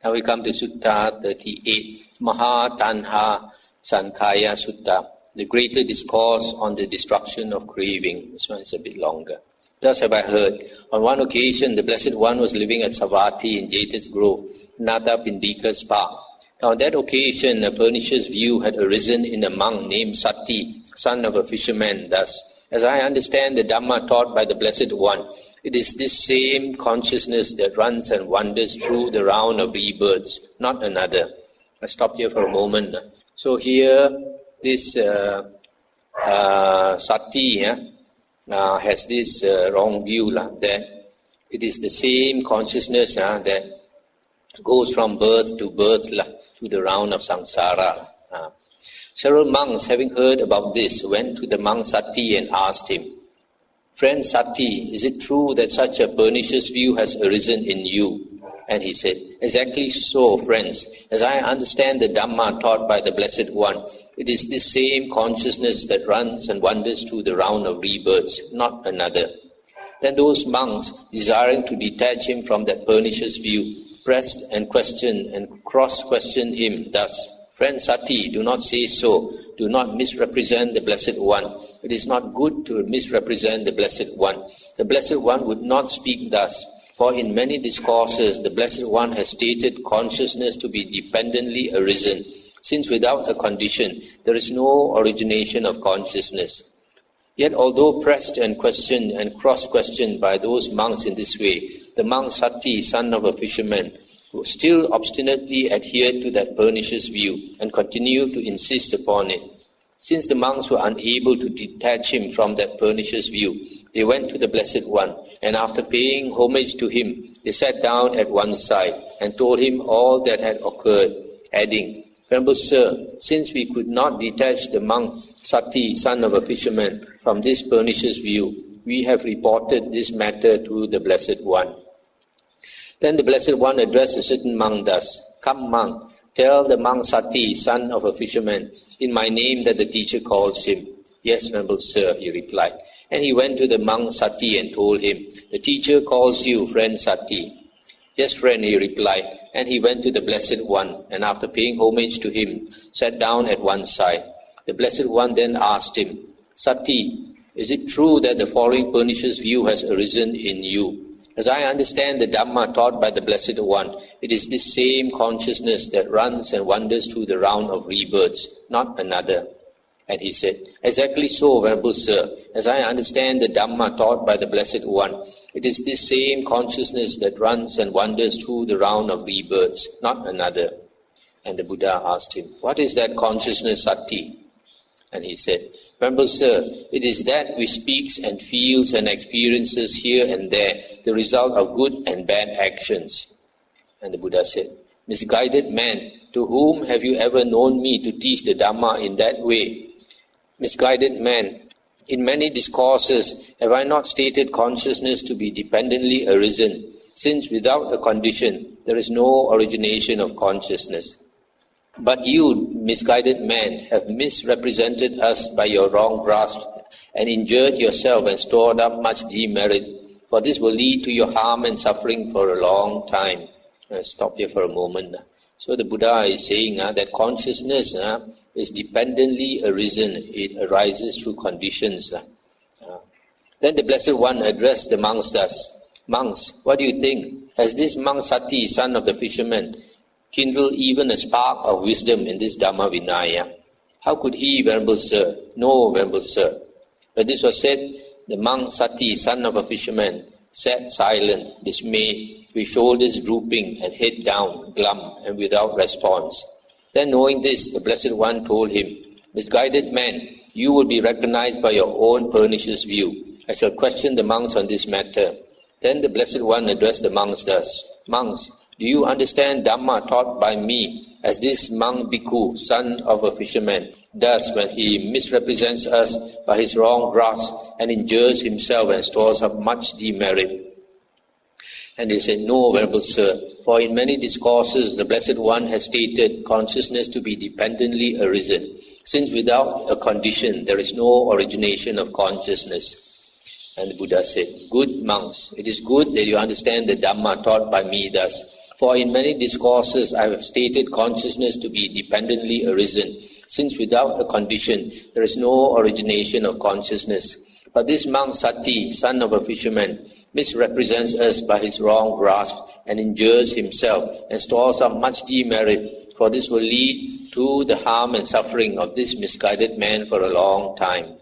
Now we come to Sutta 38, Mahatanhasankhaya Sutta, the greater discourse on the destruction of craving. This one is a bit longer. Thus have I heard, on one occasion the Blessed One was living at Savatthi in Jeta's Grove, Nada Pindika's park. Now on that occasion a pernicious view had arisen in a monk named Sati, son of a fisherman, thus, as I understand the Dhamma taught by the Blessed One, it is this same consciousness that runs and wanders through the round of rebirths, not another. I stop here for a moment. So here, this Sati has this wrong view that it is the same consciousness that goes from birth to birth through the round of samsara. Several monks, having heard about this, went to the monk Sati and asked him, "Friend Sati, is it true that such a pernicious view has arisen in you?" And he said, "Exactly so, friends. As I understand the Dhamma taught by the Blessed One, it is this same consciousness that runs and wanders through the round of rebirths, not another." Then those monks, desiring to detach him from that pernicious view, pressed and questioned and cross-questioned him thus, "Friend Sati, do not say so. Do not misrepresent the Blessed One. It is not good to misrepresent the Blessed One. The Blessed One would not speak thus. For in many discourses, the Blessed One has stated consciousness to be dependently arisen, since without a condition, there is no origination of consciousness." Yet although pressed and questioned and cross-questioned by those monks in this way, the monk Sati, son of a fisherman, who still obstinately adhered to that pernicious view and continued to insist upon it. Since the monks were unable to detach him from that pernicious view, they went to the Blessed One, and after paying homage to him, they sat down at one side and told him all that had occurred, adding, "Venerable Sir, since we could not detach the monk Sati, son of a fisherman, from this pernicious view, we have reported this matter to the Blessed One." Then the Blessed One addressed a certain monk thus, "Come, monk, tell the monk Sati, son of a fisherman, in my name that the teacher calls him." "Yes, Venerable Sir," he replied. And he went to the monk Sati and told him, "The teacher calls you, friend Sati." "Yes, friend," he replied. And he went to the Blessed One, and after paying homage to him, sat down at one side. The Blessed One then asked him, "Sati, is it true that the following pernicious view has arisen in you? As I understand the Dhamma taught by the Blessed One, it is this same consciousness that runs and wanders through the round of rebirths, not another." And he said, "Exactly so, Venerable Sir. As I understand the Dhamma taught by the Blessed One, it is this same consciousness that runs and wanders through the round of rebirths, not another." And the Buddha asked him, "What is that consciousness, Sati?" And he said, "Venerable Sir, it is that which speaks and feels and experiences here and there the result of good and bad actions." And the Buddha said, "Misguided man, to whom have you ever known me to teach the Dhamma in that way? Misguided man, in many discourses have I not stated consciousness to be dependently arisen, since without a condition there is no origination of consciousness. But you, misguided man, have misrepresented us by your wrong grasp and injured yourself and stored up much demerit, for this will lead to your harm and suffering for a long time." I'll stop here for a moment. So the Buddha is saying that consciousness is dependently arisen. It arises through conditions. Then the Blessed One addressed the monks thus, "Monks, what do you think? Has this monk Sati, son of the fisherman, kindled even a spark of wisdom in this Dhamma Vinaya?" "How could he, Venerable Sir?" "No, Venerable Sir." When this was said, the monk Sati, son of a fisherman, sat silent, dismayed, with shoulders drooping and head down, glum and without response. Then knowing this, the Blessed One told him, "Misguided man, you will be recognized by your own pernicious view. I shall question the monks on this matter." Then the Blessed One addressed the monks thus, "Monks, do you understand Dhamma taught by me as this monk Bhikkhu, son of a fisherman, does when he misrepresents us by his wrong grasp and injures himself and stores up much demerit?" And they said, "No, Venerable Sir, for in many discourses the Blessed One has stated consciousness to be dependently arisen, since without a condition there is no origination of consciousness." And the Buddha said, "Good monks, it is good that you understand the Dhamma taught by me thus, For in many discourses I have stated consciousness to be dependently arisen, since without a condition there is no origination of consciousness. But this monk Sati, son of a fisherman, misrepresents us by his wrong grasp and injures himself and stores up much demerit, for this will lead to the harm and suffering of this misguided man for a long time.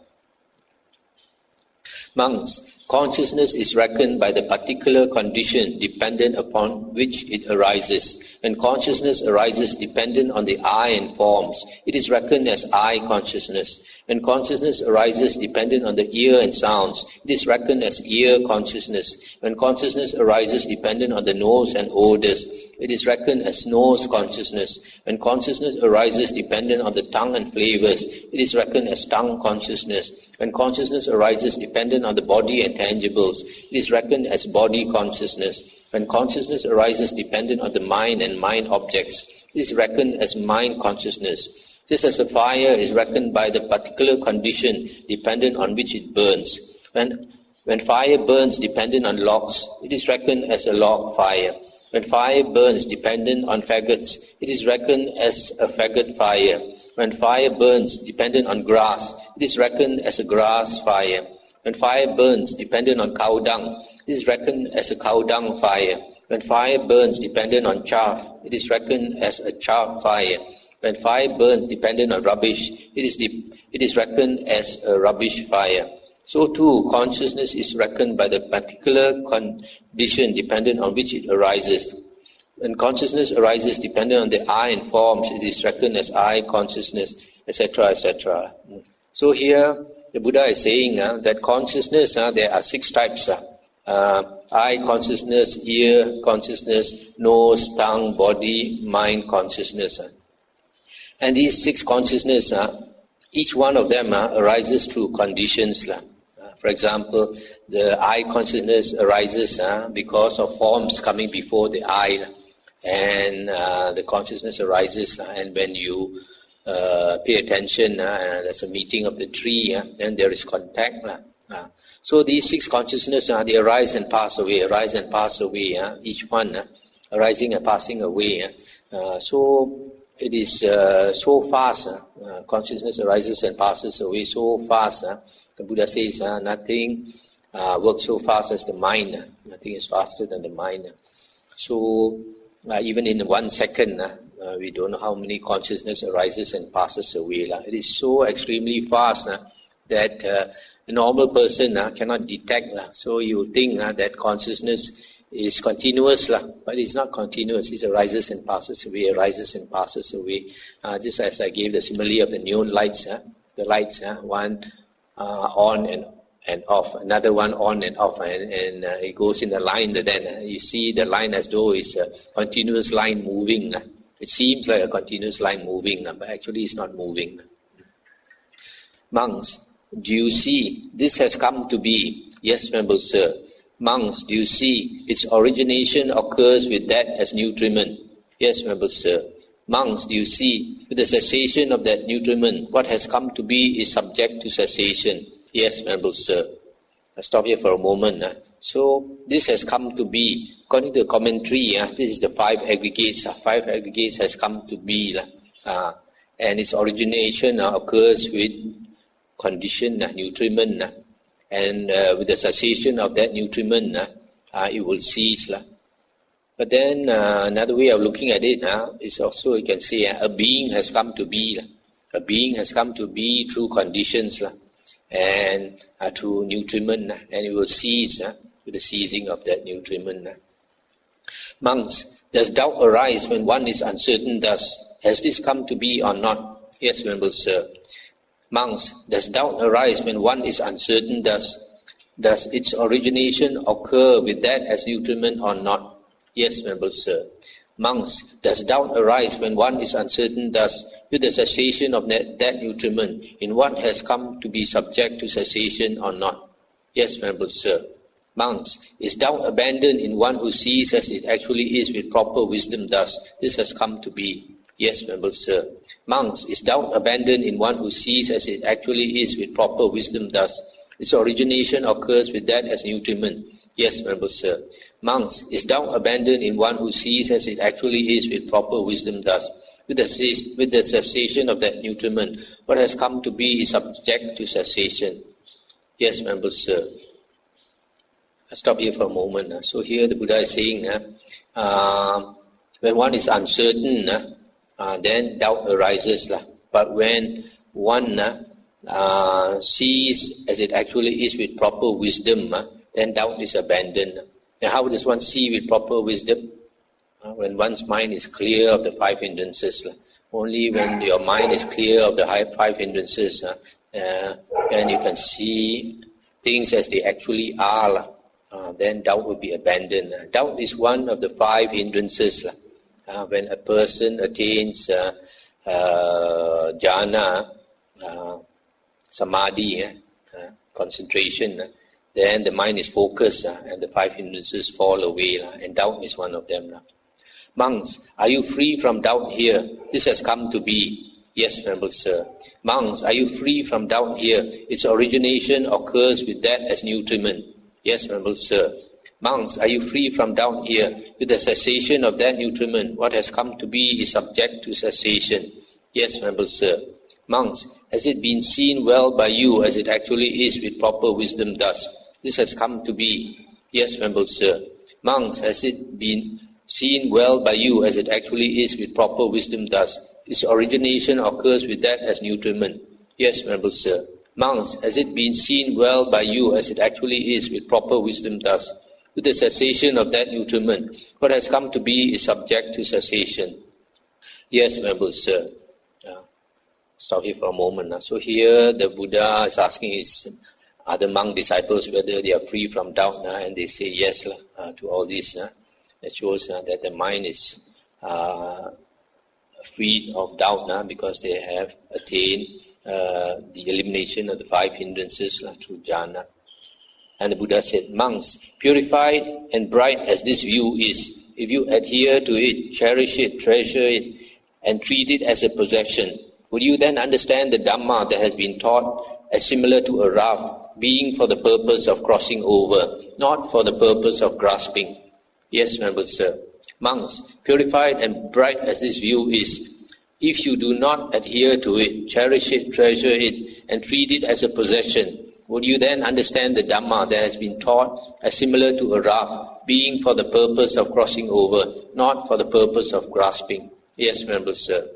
Monks, consciousness is reckoned by the particular condition dependent upon which it arises. When consciousness arises dependent on the eye and forms, it is reckoned as eye consciousness. When consciousness arises dependent on the ear and sounds, it is reckoned as ear consciousness. When consciousness arises dependent on the nose and odors, it is reckoned as nose consciousness. When consciousness arises dependent on the tongue and flavors, it is reckoned as tongue consciousness. When consciousness arises dependent on the body and tangibles, it is reckoned as body consciousness. When consciousness arises dependent on the mind and mind objects, it is reckoned as mind consciousness. Just as a fire is reckoned by the particular condition dependent on which it burns. When fire burns dependent on logs, it is reckoned as a log fire. When fire burns dependent on faggots, it is reckoned as a faggot fire. When fire burns dependent on grass, it is reckoned as a grass fire. When fire burns dependent on cow dung, it is reckoned as a cow dung fire. When fire burns dependent on chaff, it is reckoned as a chaff fire. When fire burns dependent on rubbish, it is reckoned as a rubbish fire. So too, consciousness is reckoned by the particular condition dependent on which it arises. When consciousness arises dependent on the eye and forms, it is reckoned as eye consciousness, etc., etc. So here, the Buddha is saying that consciousness, there are 6 types. Eye consciousness, ear consciousness, nose, tongue, body, mind consciousness. And these 6 consciousness, each one of them arises through conditions. For example, the eye consciousness arises because of forms coming before the eye, and the consciousness arises, and when you pay attention, there's a meeting of the tree, then there is contact. So these 6 consciousness, they arise and pass away, arise and pass away, each one arising and passing away. So it is so fast, consciousness arises and passes away so fast. The Buddha says nothing works so fast as the mind. Nothing is faster than the mind. So even in 1 second, we don't know how many consciousness arises and passes away. It is so extremely fast that a normal person cannot detect. So you think that consciousness is continuous, but it's not continuous. It arises and passes away, arises and passes away. Just as I gave the simile of the neon lights, the lights, one on and off, another one on and off, and it goes in a line. Then you see the line as though it's a continuous line moving. It seems like a continuous line moving, but actually it's not moving. Monks, do you see this has come to be? Yes, Venerable Sir. Monks, do you see its origination occurs with that as nutriment? Yes, Venerable Sir. Monks, do you see with the cessation of that nutriment, what has come to be is subject to cessation? Yes, Venerable Sir. I'll stop here for a moment. So this has come to be, according to the commentary, this is the 5 aggregates. 5 aggregates has come to be, and its origination occurs with condition, nutriment, and with the cessation of that nutriment, it will cease. But then another way of looking at it is also, you can say, a being has come to be. A being has come to be through conditions and through nutriment, and it will cease with the ceasing of that nutriment. Monks, does doubt arise when one is uncertain thus? Has this come to be or not? Yes, Venerable Sir. Monks, does doubt arise when one is uncertain thus? Does its origination occur with that as nutriment or not? Yes, Venerable Sir. Monks, does doubt arise when one is uncertain thus, with the cessation of that nutriment, in what has come to be subject to cessation or not? Yes, Venerable Sir. Monks, is doubt abandoned in one who sees as it actually is with proper wisdom thus? This has come to be. Yes, Venerable Sir. Monks, is doubt abandoned in one who sees as it actually is with proper wisdom thus? Its origination occurs with that as nutriment. Yes, Venerable Sir. Monks, is doubt abandoned in one who sees as it actually is with proper wisdom thus? With the cessation of that nutriment, what has come to be is subject to cessation. Yes, members, sir. I'll stop here for a moment. So here the Buddha is saying, when one is uncertain, then doubt arises. But when one sees as it actually is with proper wisdom, then doubt is abandoned. Now how does one see with proper wisdom? When one's mind is clear of the five hindrances. Only when your mind is clear of the five hindrances, then you can see things as they actually are. Then doubt will be abandoned. Doubt is one of the five hindrances. When a person attains jhana, samadhi, concentration, then the mind is focused and the five hindrances fall away, and doubt is one of them. Monks, are you free from doubt here? This has come to be. Yes, Venerable Sir. Monks, are you free from doubt here? Its origination occurs with that as nutriment. Yes, Venerable Sir. Monks, are you free from doubt here? With the cessation of that nutriment, what has come to be is subject to cessation. Yes, Venerable Sir. Monks, has it been seen well by you as it actually is with proper wisdom thus? This has come to be. Yes, Venerable Sir. Monks, has it been seen well by you as it actually is with proper wisdom thus? Its origination occurs with that as nutriment. Yes, Venerable Sir. Monks, has it been seen well by you as it actually is with proper wisdom thus? With the cessation of that nutriment, what has come to be is subject to cessation. Yes, Venerable Sir. Stop here for a moment. So here the Buddha is asking his other monk disciples whether they are free from doubt, and they say yes to all this. That shows that the mind is free of doubt because they have attained the elimination of the five hindrances through jhana. And the Buddha said, monks, purified and bright as this view is, if you adhere to it, cherish it, treasure it, and treat it as a possession, would you then understand the Dhamma that has been taught as similar to a raft, being for the purpose of crossing over, not for the purpose of grasping? Yes, Venerable Sir. Monks, purified and bright as this view is, if you do not adhere to it, cherish it, treasure it, and treat it as a possession, would you then understand the Dhamma that has been taught as similar to a raft, being for the purpose of crossing over, not for the purpose of grasping? Yes, Venerable Sir.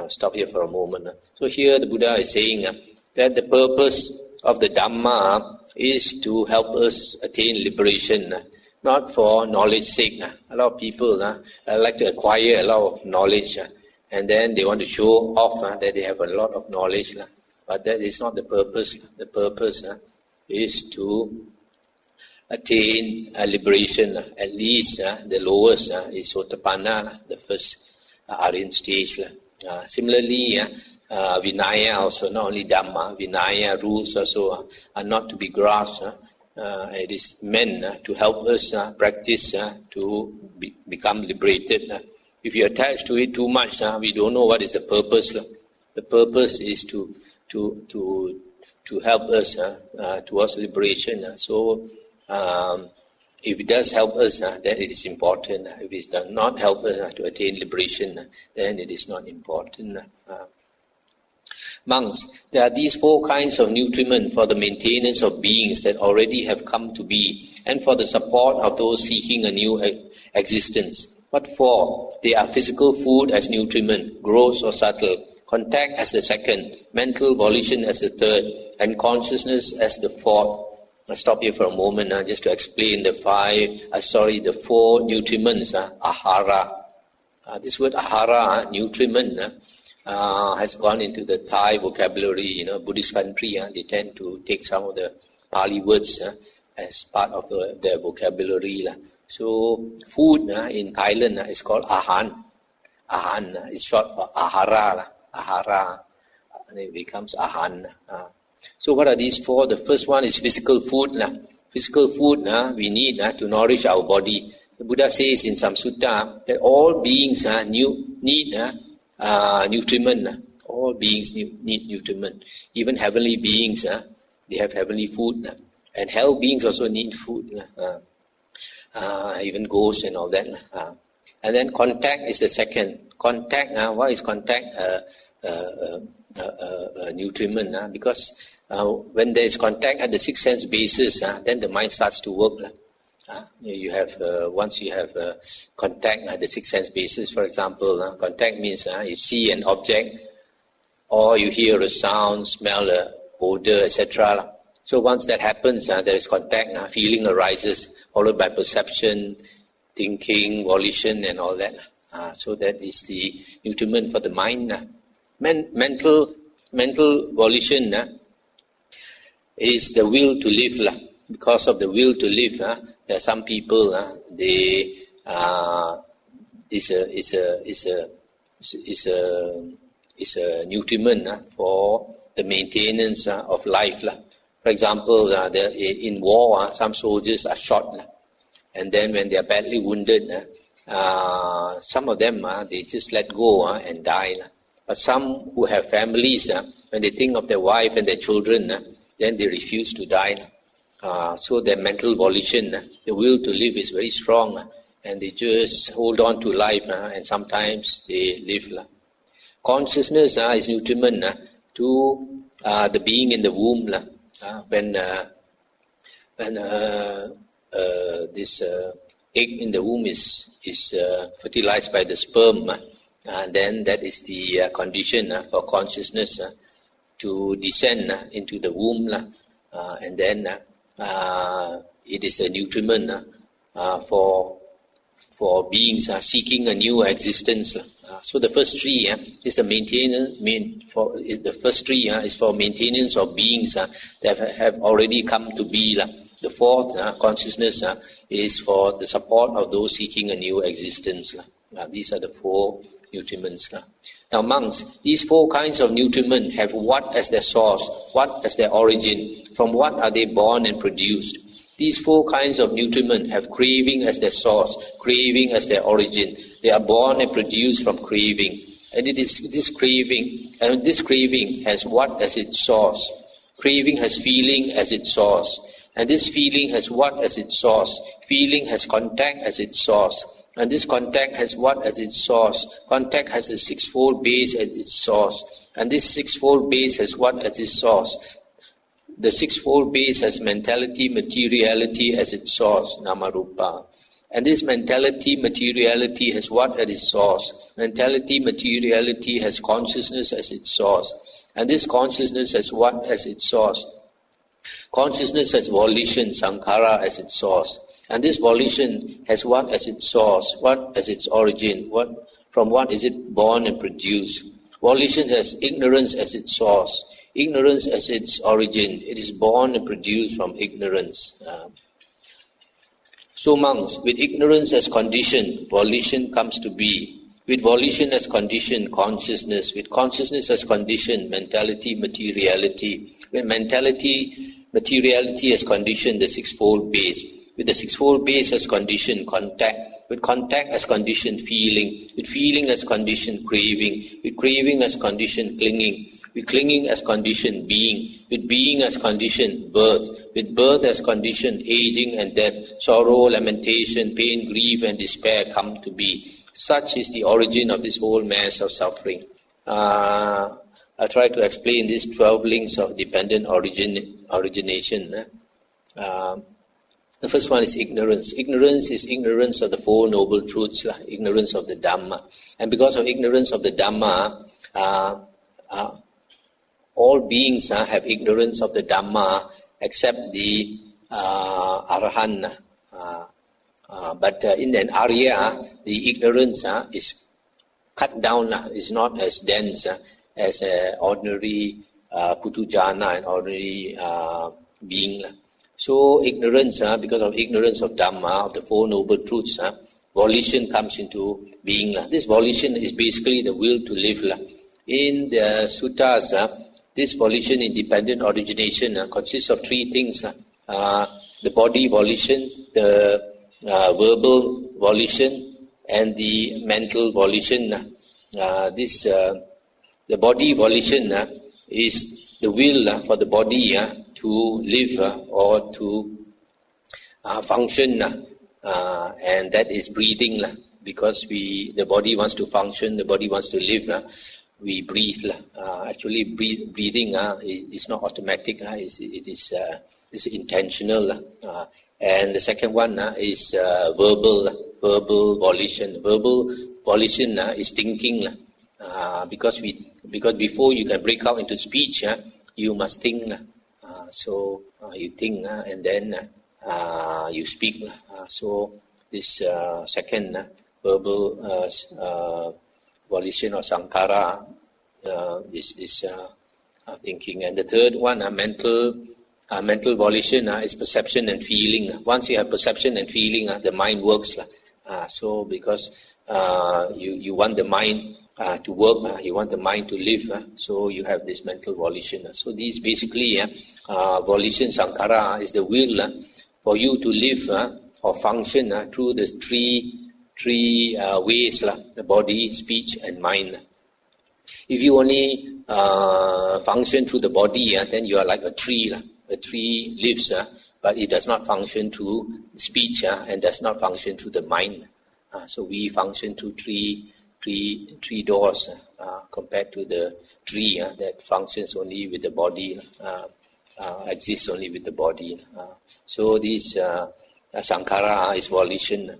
Stop here for a moment. So here the Buddha is saying that the purpose of the Dhamma is to help us attain liberation, not for knowledge's sake. A lot of people like to acquire a lot of knowledge, and then they want to show off that they have a lot of knowledge. But that is not the purpose. The purpose is to attain liberation. At least the lowest is Sotapanna, the first Aryan stage. Similarly, Vinaya also, not only Dhamma, Vinaya rules also are not to be grasped. It is meant to help us practice to become liberated. If you attach to it too much, we don't know what is the purpose. The purpose is to help us towards liberation. So if it does help us, then it is important. If it does not help us to attain liberation, then it is not important. Monks, there are these four kinds of nutriment for the maintenance of beings that already have come to be, and for the support of those seeking a new existence. What for? They are physical food as nutriment, gross or subtle, contact as the second, mental volition as the third, and consciousness as the fourth. I'll stop here for a moment just to explain the four nutriments, ahara. This word ahara, nutriment, has gone into the Thai vocabulary. Buddhist country, they tend to take some of the Pali words as part of their vocabulary. So food in Thailand is called ahan. Ahan is short for ahara. Ahara, and it becomes ahan. So what are these four? The first one is physical food. Physical food we need to nourish our body. The Buddha says in some sutta that all beings need nutriment. All beings need nutriment. Even heavenly beings, they have heavenly food. And hell beings also need food. even ghosts and all that. And then contact is the second. Contact, what is contact? Nutriment, because when there is contact at the six sense basis, then the mind starts to work. You have once you have contact at the six sense basis, for example, contact means you see an object, or you hear a sound, smell a odor, etc. So once that happens, there is contact, feeling arises, followed by perception, thinking, volition, and all that. So that is the nutriment for the mind. Mental volition is the will to live. Because of the will to live, there are some people they is a nutriment for the maintenance of life. For example, in war, some soldiers are shot, and then when they are badly wounded, some of them they just let go and die. But some who have families, when they think of their wife and their children, then they refuse to die. So their mental volition, the will to live is very strong, and they just hold on to life, and sometimes they live. Consciousness is nutriment to the being in the womb. When this egg in the womb is fertilized by the sperm, then that is the condition for consciousness to descend into the womb, and then it is a nutriment for beings seeking a new existence. So the first three is the maintenance. The first three is for maintenance of beings that have already come to be. The fourth consciousness is for the support of those seeking a new existence. These are the four nutriments. Now monks, these four kinds of nutriment have what as their source, what as their origin, from what are they born and produced. These four kinds of nutriment have craving as their source, craving as their origin. They are born and produced from craving. And it is this craving, and this craving has what as its source? Craving has feeling as its source. And this feeling has what as its source? Feeling has contact as its source. And this contact has what as its source? Contact has a sixfold base as its source. And this sixfold base has what as its source? The sixfold base has mentality, materiality as its source, Namarupa. And this mentality, materiality has what as its source? Mentality, materiality has consciousness as its source. And this consciousness has what as its source? Consciousness has volition, sankhara as its source. And this volition has what as its source? What as its origin? From what is it born and produced? Volition has ignorance as its source. Ignorance as its origin. It is born and produced from ignorance. So monks, with ignorance as condition, volition comes to be. With volition as condition, consciousness. With consciousness as condition, mentality, materiality. With mentality, materiality as condition, the sixfold base. With the sixfold base as condition, contact. With contact as condition, feeling. With feeling as condition, craving. With craving as condition, clinging. With clinging as condition, being. With being as condition, birth. With birth as condition, aging and death. Sorrow, lamentation, pain, grief and despair come to be. Such is the origin of this whole mass of suffering. I'll try to explain these 12 links of dependent origination. The first one is ignorance. Ignorance is ignorance of the Four Noble Truths, ignorance of the Dhamma. And because of ignorance of the Dhamma, all beings have ignorance of the Dhamma except the Arahant. But in an Arya, the ignorance is cut down, is not as dense as an ordinary Putujana, an ordinary being. So ignorance, because of ignorance of Dhamma, of the Four Noble Truths, volition comes into being. This volition is basically the will to live. In the suttas, this volition in dependent origination consists of three things. The body volition, the verbal volition, and the mental volition. The body volition is the will for the body to live or to function and that is breathing because the body wants to function, the body wants to live. We breathe. Actually, breathing is not automatic. It is intentional. And the second one is verbal volition. Verbal volition is thinking. Because before you can break out into speech, you must think. So you think and then you speak. So this second verbal volition or sankhara is thinking. And the third one, mental volition is perception and feeling. Once you have perception and feeling, the mind works. So because you want the mind to work, you want the mind to live, so you have this mental volition. So these basically, volition sankhara is the will for you to live or function through the three ways, the body, speech and mind. If you only function through the body, then you are like a tree. A tree lives, but it does not function through speech and does not function through the mind. So we function through three doors compared to the tree that functions only with the body, exists only with the body. So this sankhara is volition,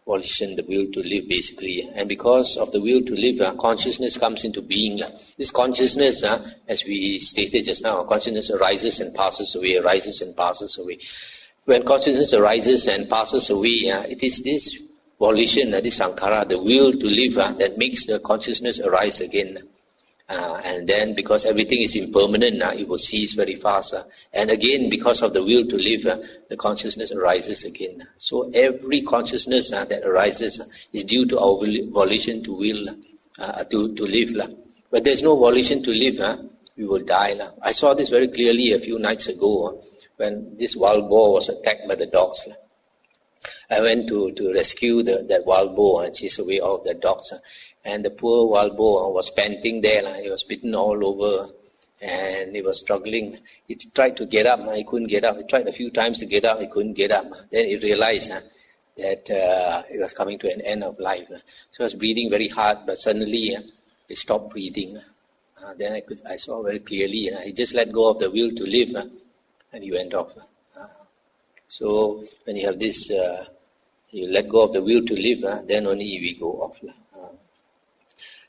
the will to live basically. And because of the will to live, consciousness comes into being. This consciousness, as we stated just now, consciousness arises and passes away, arises and passes away. When consciousness arises and passes away, it is this volition, this sankhara, the will to live, that makes the consciousness arise again. And then because everything is impermanent, it will cease very fast. And again, because of the will to live, the consciousness arises again. So every consciousness that arises is due to our volition to will, to live. But there's no volition to live, we will die. I saw this very clearly a few nights ago when this wild boar was attacked by the dogs. I went to rescue that wild boar and chase away all the dogs. And the poor wild boar was panting there. He was bitten all over and he was struggling. He tried to get up, he couldn't get up. He tried a few times to get up, he couldn't get up. Then he realized that he was coming to an end of life. So he was breathing very hard, but suddenly he stopped breathing. Then I saw very clearly, he just let go of the will to live and he went off. So when you have this, you let go of the will to live, then only we go off.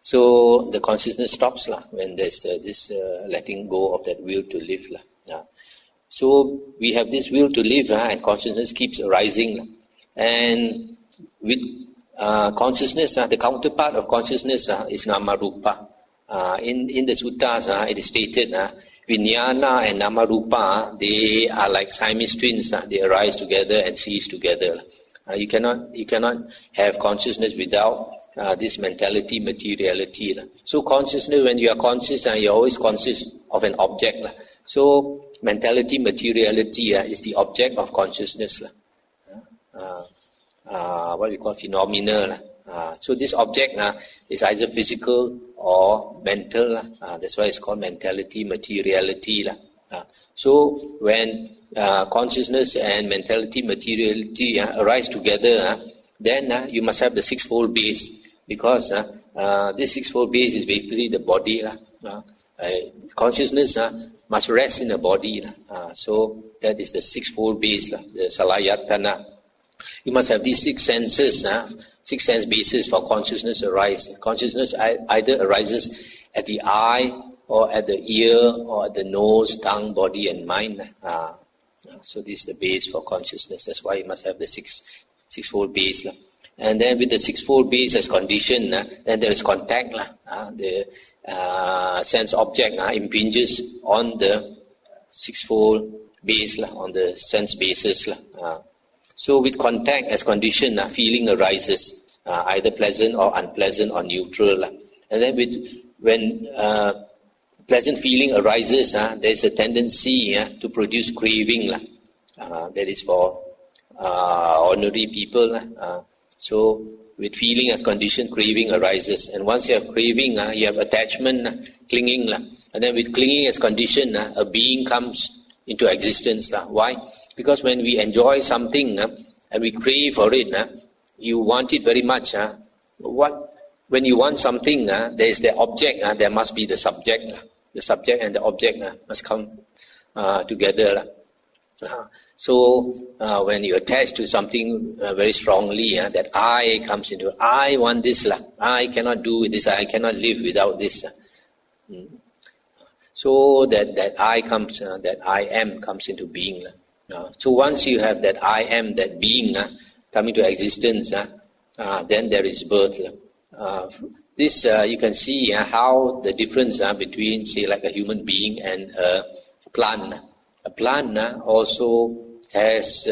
So the consciousness stops when there's this letting go of that will to live. So we have this will to live and consciousness keeps arising. And with consciousness, the counterpart of consciousness is nama rupa. In the suttas, it is stated, Vijnana and nama rupa, they are like Siamese twins. They arise together and cease together. You cannot have consciousness without this mentality, materiality. So consciousness, when you are conscious, you're always conscious of an object. So mentality, materiality is the object of consciousness. What we call phenomena. So this object is either physical or mental. That's why it's called mentality, materiality. So when consciousness and mentality, materiality arise together, then you must have the sixfold base, because this sixfold base is basically the body. Consciousness must rest in the body. So that is the sixfold base, the salayatana. You must have these six senses, six sense bases for consciousness arise. Consciousness either arises at the eye, or at the ear, or at the nose, tongue, body and mind. So this is the base for consciousness. That's why you must have the sixfold base. And then with the sixfold base as condition, then there is contact. The sense object impinges on the sixfold base, on the sense basis. So with contact as condition, feeling arises, either pleasant or unpleasant or neutral. And then when pleasant feeling arises, there is a tendency to produce craving. That is for ordinary people. So with feeling as condition, craving arises. And once you have craving, you have attachment, clinging. And then with clinging as condition, a being comes into existence. Why? Because when we enjoy something, and we crave for it. You want it very much. When you want something, there is the object, there must be the subject. The subject and the object must come together. So when you attach to something very strongly, that I comes into it. I want this. I cannot do this. I cannot live without this. So that I comes, that I am comes into being. So once you have that I am, that being coming to existence, then there is birth. This you can see how the difference between, say, like a human being and a plant. A plant also has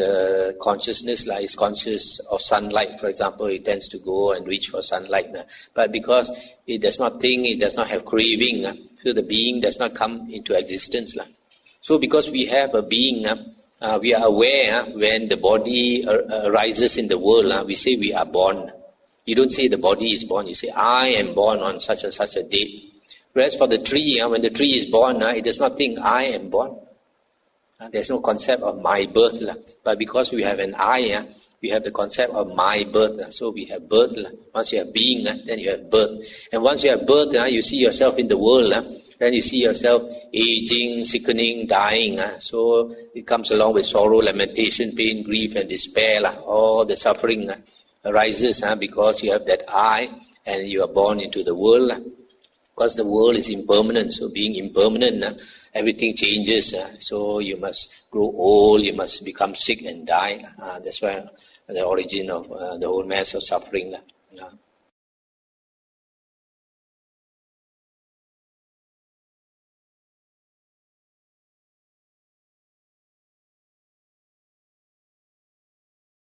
consciousness, like is conscious of sunlight. For example, it tends to go and reach for sunlight. But because it does not think, it does not have craving, so the being does not come into existence. So because we have a being, we are aware when the body arises in the world, we say we are born. You don't say the body is born, you say I am born on such and such a date. Whereas for the tree, when the tree is born, it does not think I am born. There's no concept of my birth. But because we have an I, we have the concept of my birth. So we have birth. Once you have being, then you have birth. And once you have birth, you see yourself in the world. Then you see yourself aging, sickening, dying. So it comes along with sorrow, lamentation, pain, grief and despair. All the suffering arises because you have that I and you are born into the world. Because the world is impermanent. So being impermanent, everything changes. So you must grow old, you must become sick and die. That's why the origin of the whole mass of suffering.